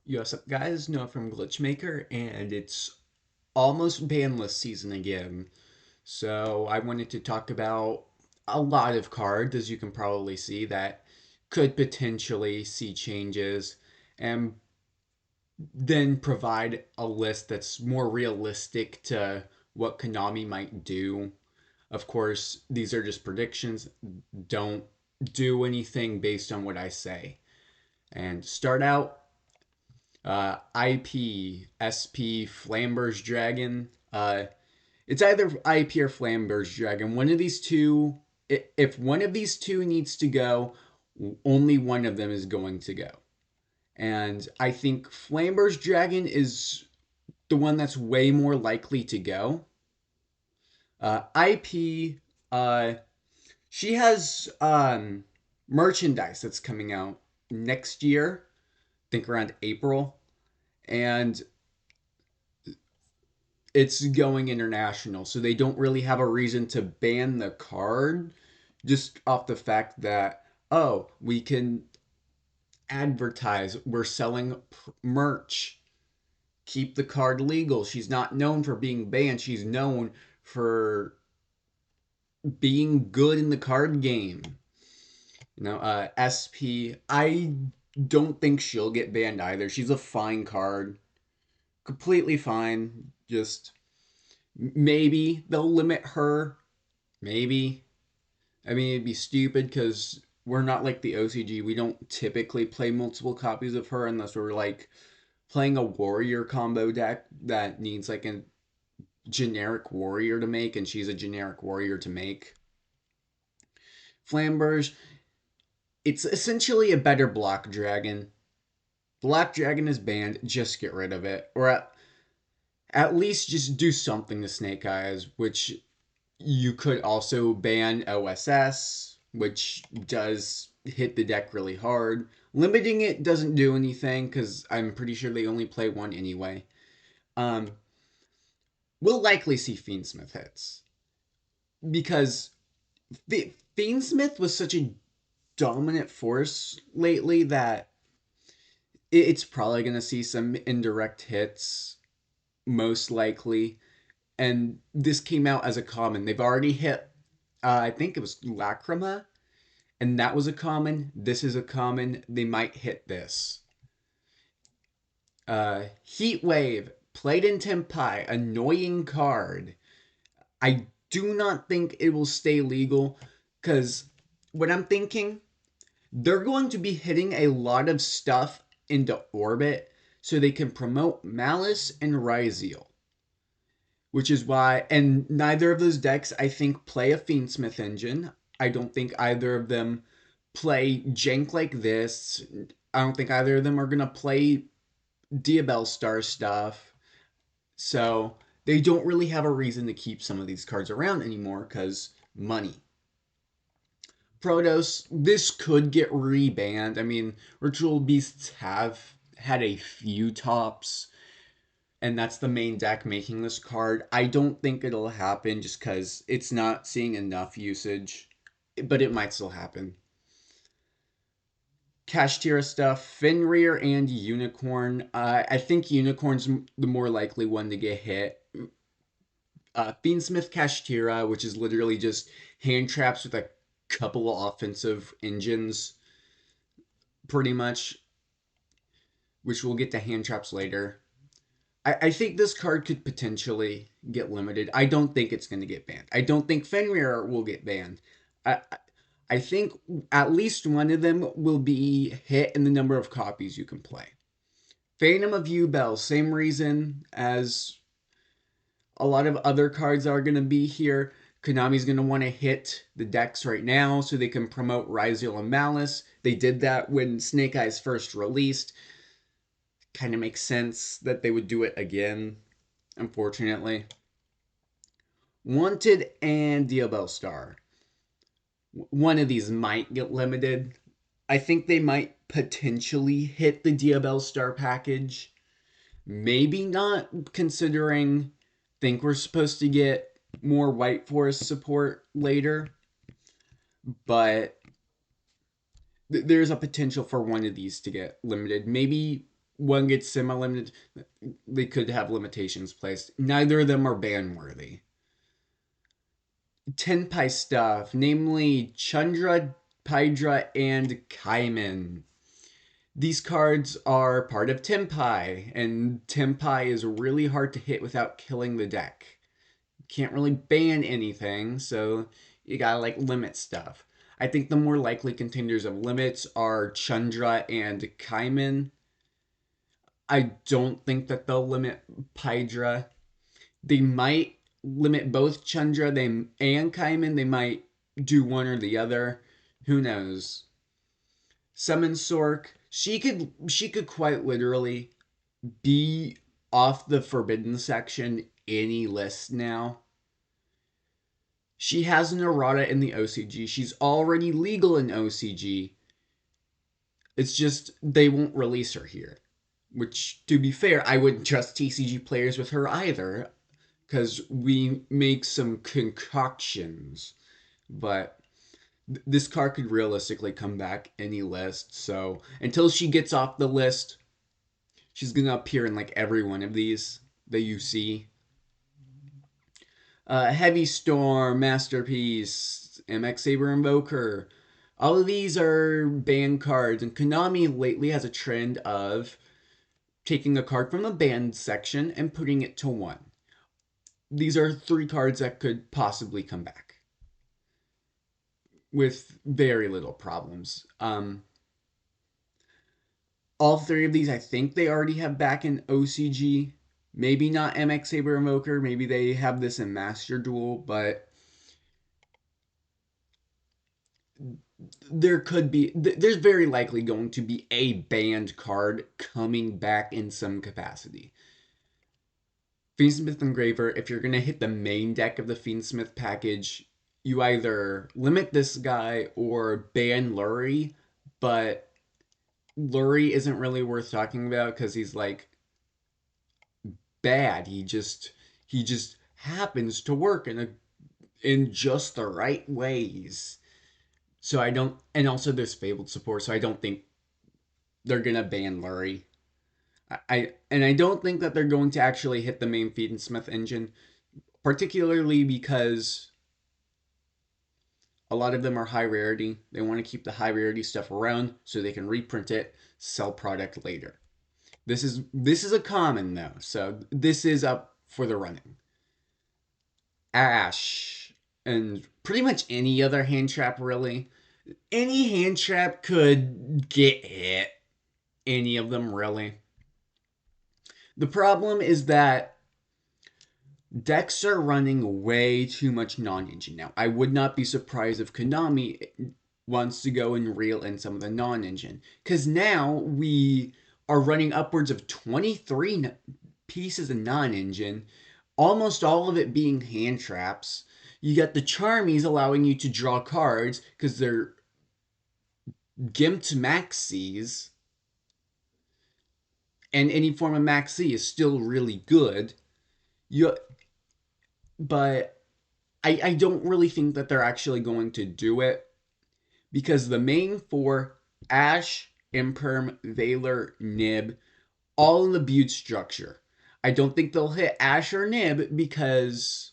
Yo, what's up, guys? Noah from Glitchmaker, and it's almost Banlist season again. So I wanted to talk about a lot of cards, as you can probably see, that could potentially see changes, and then provide a list that's more realistic to what Konami might do. Of course, these are just predictions. Don't do anything based on what I say. And start out IP, SP, Flamber's Dragon. It's either IP or Flamber's Dragon. One of these two, if one of these two needs to go, only one of them is going to go. And I think Flamber's Dragon is the one that's way more likely to go. IP, uh, she has merchandise that's coming out next year, I think around April. And it's going international, so they don't really have a reason to ban the card just off the fact that, oh, we can advertise, we're selling merch, keep the card legal. She's not known for being banned, she's known for being good in the card game. SP, I don't think she'll get banned either. She's a fine card, completely fine. Just maybe they'll limit her. Maybe. I mean, it'd be stupid because we're not like the OCG. We don't typically play multiple copies of her unless we're like playing a warrior combo deck that needs like a generic warrior to make, and she's a generic warrior to make. Flamberge, it's essentially a better block dragon. Black dragon is banned, just get rid of it. Or at least just do something to Snake Eyes, which you could also ban OSS, which does hit the deck really hard. Limiting it doesn't do anything because I'm pretty sure they only play one anyway. Um, we'll likely see Fiendsmith hits because Fiendsmith was such a dominant force lately that it's probably going to see some indirect hits, most likely. And this came out as a common. They've already hit, I think it was Lacrima, and that was a common. This is a common. They might hit this. Heat Wave, played in Tempai, annoying card. I do not think it will stay legal because what I'm thinking, they're going to be hitting a lot of stuff into orbit so they can promote Malice and Ryzeal. Which is why, and neither of those decks, I think, play a Fiendsmith engine. I don't think either of them play jank like this. I don't think either of them are going to play Diabell Star stuff. So they don't really have a reason to keep some of these cards around anymore because money. Protos, this could get rebanned. I mean, Ritual Beasts have had a few tops, and that's the main deck making this card. I don't think it'll happen just because it's not seeing enough usage, but it might still happen. Kashtira stuff, Fenrir and Unicorn. I think Unicorn's the more likely one to get hit. Fiendsmith Kashtira, which is literally just hand traps with a couple of offensive engines, pretty much, which we'll get to hand traps later. I think this card could potentially get limited. I don't think it's going to get banned. I don't think Fenrir will get banned. I, I think at least one of them will be hit in the number of copies you can play. Phantom of Ubel, same reason as a lot of other cards are going to be here. Konami's going to want to hit the decks right now so they can promote Ryzeal and Malice. They did that when Snake Eyes first released. Kind of makes sense that they would do it again, unfortunately. Wanted and Diabell Star. One of these might get limited. I think they might potentially hit the Diabell Star package. Maybe not, considering think we're supposed to get more White Forest support later, but there's a potential for one of these to get limited. Maybe one gets semi-limited, they could have limitations placed. Neither of them are ban worthy. Tenpai stuff, namely Chandra, Pydra, and Kaiman. These cards are part of Tenpai, and Tenpai is really hard to hit without killing the deck. You can't really ban anything, so you gotta like limit stuff. I think the more likely contenders of limits are Chandra and Kaiman. I don't think that they'll limit Pydra. They might limit both Chandra and Kaiman. They might do one or the other. Who knows? Summon Sork. She could quite literally be off the forbidden section any list now. She has an errata in the OCG. She's already legal in OCG. It's just they won't release her here. Which, to be fair, I wouldn't trust TCG players with her either, because we make some concoctions. But this card could realistically come back any list. So until she gets off the list, she's gonna appear in like every one of these that you see. Heavy Storm, Masterpiece, MX Saber Invoker. All of these are banned cards, and Konami lately has a trend of taking a card from the banned section and putting it to 1. These are 3 cards that could possibly come back with very little problems. All 3 of these, I think they already have back in OCG. Maybe not MX Saber Invoker, maybe they have this in Master Duel, but there's very likely going to be a banned card coming back in some capacity. Fiendsmith Engraver, if you're going to hit the main deck of the Fiendsmith package, you either limit this guy or ban Lurie, but Lurie isn't really worth talking about because he's like bad. He just happens to work in just the right ways. So I don't, and also there's Fabled support, so I don't think they're gonna ban Lurie. I don't think that they're going to actually hit the main Fiendsmith engine, particularly because a lot of them are high rarity. They want to keep the high rarity stuff around so they can reprint it, sell product later. This is a common though, so this is up for the running. Ash and pretty much any other hand trap really. Any hand trap could get hit. Any of them really. The problem is that decks are running way too much non-engine now. I would not be surprised if Konami wants to go and reel in some of the non-engine. Because now we are running upwards of 23 pieces of non-engine, almost all of it being hand traps. You got the Charmies allowing you to draw cards because they're gimped maxis. And any form of maxi is still really good. But I don't really think that they're actually going to do it because the main 4, Ash, Imperm, Valor, Nib, all in the Butte structure. I don't think they'll hit Ash or Nib because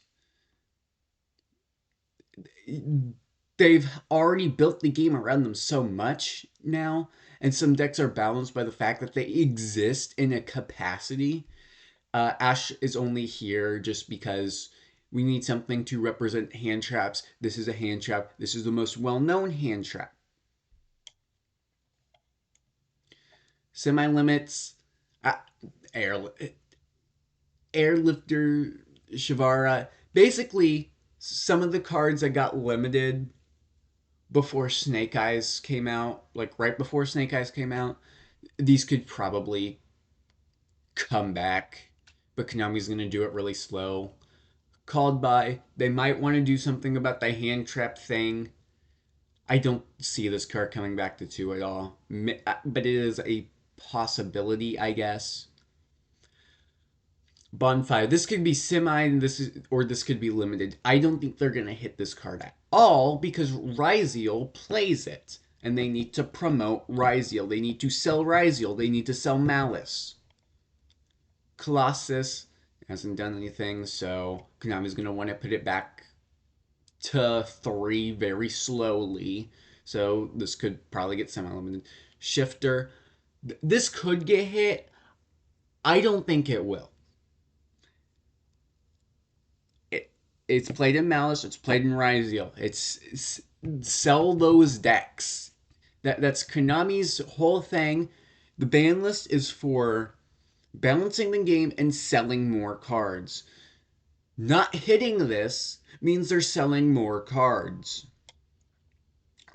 they've already built the game around them so much now, and some decks are balanced by the fact that they exist in a capacity. Ash is only here just because we need something to represent hand traps. This is a hand trap. This is the most well-known hand trap. Semi-limits, Airlifter, Shivara. Basically, some of the cards that got limited before Snake Eyes came out, like right before Snake Eyes came out, these could probably come back, but Konami's going to do it really slow. Called by, they might want to do something about the hand trap thing. I don't see this card coming back to 2 at all, but it is a possibility, I guess. Bonfire. This could be semi, and this could be limited. I don't think they're gonna hit this card at all because Ryziel plays it. and they need to promote Ryziel. They need to sell Ryziel. They need to sell Malice. Colossus hasn't done anything, so Konami's going to want to put it back to 3 very slowly. So this could probably get semi-limited. Shifter. This could get hit. I don't think it will. It's played in Malice. It's played in Ryziel. It's sell those decks. That's Konami's whole thing. The ban list is for balancing the game and selling more cards. Not hitting this means they're selling more cards.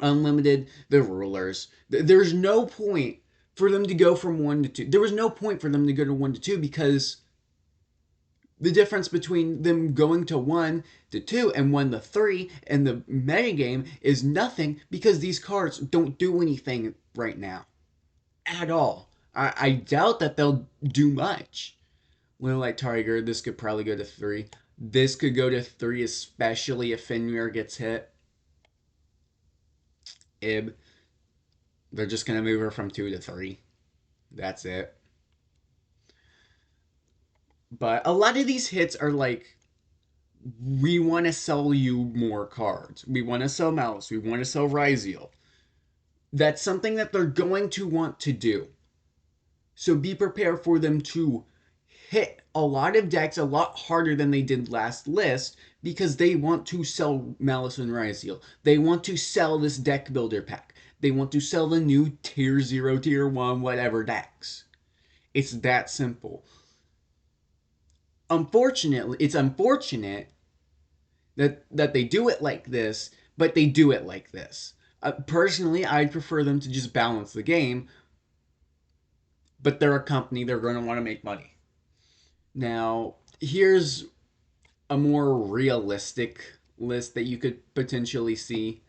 Unlimited, the rulers. There's no point for them to go from 1 to 2. There was no point for them to go to 1 to 2 because the difference between them going to 1 to 2 and 1 to 3 and the metagame is nothing because these cards don't do anything right now. At all. I doubt that they'll do much. Little Light Tiger, this could probably go to 3. This could go to 3, especially if Fenrir gets hit. Ib. They're just going to move her from 2 to 3. That's it. But a lot of these hits are like, we want to sell you more cards. We want to sell Malice. We want to sell Ryziel. That's something that they're going to want to do. So be prepared for them to hit a lot of decks a lot harder than they did last list because they want to sell Malice and Ryziel. They want to sell this deck builder pack. They want to sell the new tier 0, tier 1, whatever decks. It's that simple. Unfortunately, it's unfortunate that they do it like this, but they do it like this. Personally, I'd prefer them to just balance the game, but they're a company, they're going to want to make money. Now, here's a more realistic list that you could potentially see.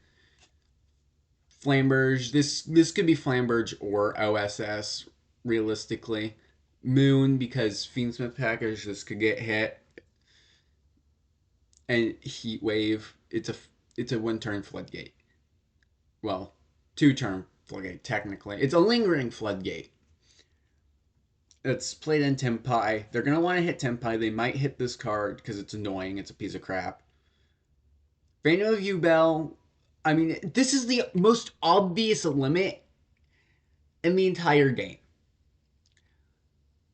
Flamberge, this could be Flamberge or OSS, realistically. Moon, because Fiendsmith package, this could get hit. And Heatwave, it's a 1-turn floodgate. Well, 2-turn floodgate, technically. It's a lingering floodgate. It's played in Tempai. They're going to want to hit Tempai. They might hit this card because it's annoying. It's a piece of crap. Phantom of Yubel. I mean, this is the most obvious limit in the entire game.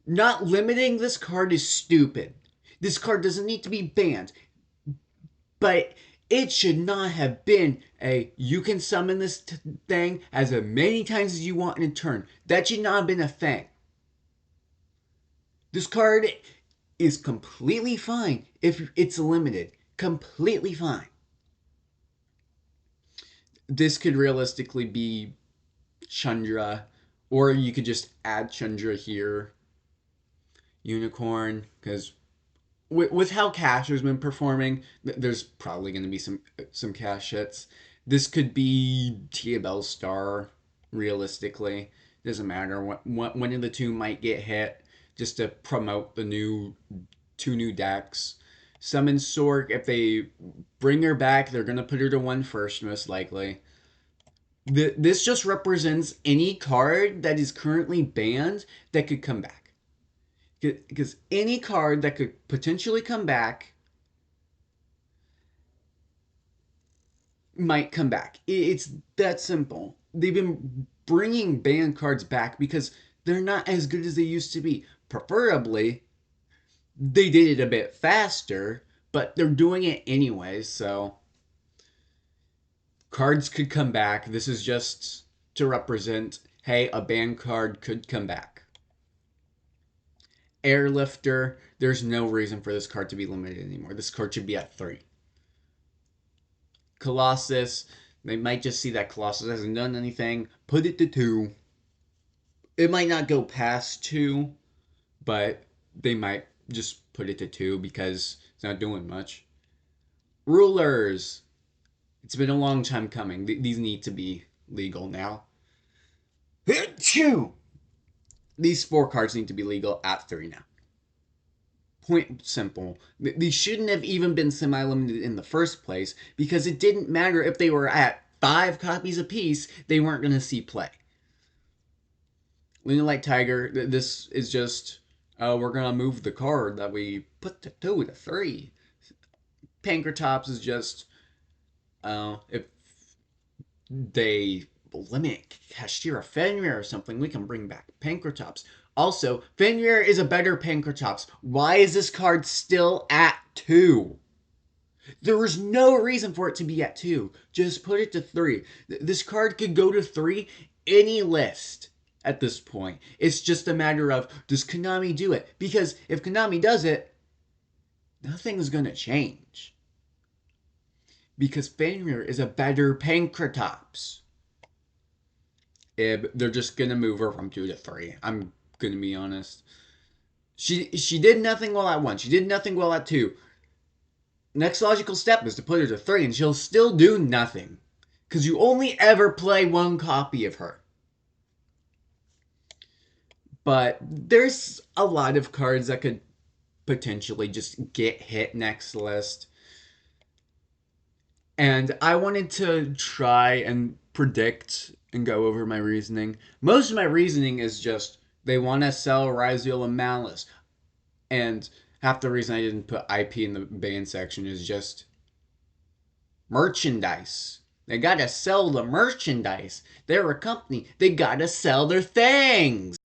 Not limiting this card is stupid. This card doesn't need to be banned. But it should not have been you can summon this thing as many times as you want in a turn. That should not have been a thing. This card is completely fine if it's limited. Completely fine. This could realistically be Chandra, or you could just add Chandra here. Unicorn, because with how Cash has been performing, there's probably going to be some Cash hits. This could be Tia Bellstar, realistically. Doesn't matter. One of the two might get hit just to promote the 2 new decks. Summon Sork, if they bring her back, they're going to put her to 1 first, most likely. This just represents any card that is currently banned that could come back. Because any card that could potentially come back might come back. It's that simple. They've been bringing banned cards back because they're not as good as they used to be. Preferably, they did it a bit faster, but they're doing it anyway, so cards could come back. This is just to represent, hey, a banned card could come back. Airlifter, there's no reason for this card to be limited anymore. This card should be at 3. Colossus, they might just see that Colossus hasn't done anything, put it to 2. It might not go past 2, but they might just put it to 2 because it's not doing much. Rulers, it's been a long time coming. These need to be legal now. These 4 cards need to be legal at 3 now. Point simple. These shouldn't have even been semi-limited in the first place because it didn't matter if they were at 5 copies apiece, they weren't going to see play. Light Tiger, this is just, we're going to move the card that we put to 2 to 3. Pankratops is just, if they limit Kashtira Fenrir or something, we can bring back Pankratops. Also, Fenrir is a better Pankratops. Why is this card still at 2? There is no reason for it to be at 2. Just put it to 3. This card could go to 3 any list at this point. It's just a matter of, does Konami do it? Because if Konami does it, nothing's going to change. Because Fenrir is a better Pankratops. They're just going to move her from 2 to 3. I'm going to be honest. She did nothing well at 1. She did nothing well at 2. Next logical step is to put her to 3, and she'll still do nothing. Because you only ever play 1 copy of her. But there's a lot of cards that could potentially just get hit next list. And I wanted to try and predict and go over my reasoning. Most of my reasoning is just they want to sell Raziel and Malice. And half the reason I didn't put IP in the ban section is just merchandise. They gotta sell the merchandise. They're a company. They gotta sell their things.